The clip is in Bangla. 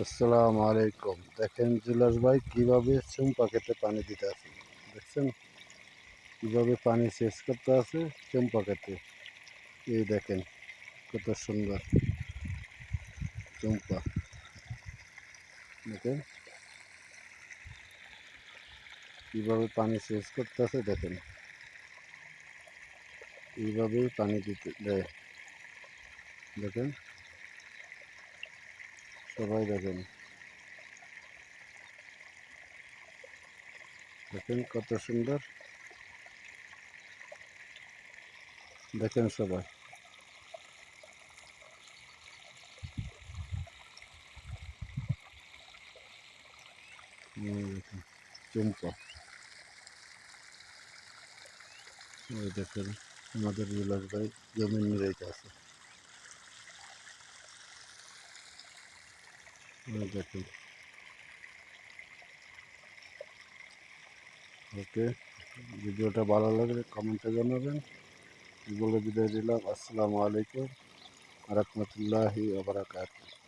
আসসালামু আলাইকুম। দেখেন জুলাস ভাই কিভাবে চুম্পা খেতে পানি দিতে আছে। দেখছেন কিভাবে পানি সেচ করতে আছে চুম্পা খেতে। এই দেখেন কত সুন্দর চুম্পা। দেখেন কিভাবে পানি সেচ করতে আছে। দেখেন এইভাবেই পানি দিতে দেয়। দেখেন সবাই দেখেন, দেখেন কত সুন্দর। দেখেন সবাই, দেখেন চুম্পা। ওই দেখেন আমাদের জুলাস ভাই জমি নিয়ে আছে। ওই দেখেন। ওকে, ভিডিওটা ভালো লাগলে কমেন্টে জানাবেন। বলে বিদায় দিলাম। আসসালামু আলাইকুম ওয়া রাহমাতুল্লাহি ওয়া বারাকাতুহু।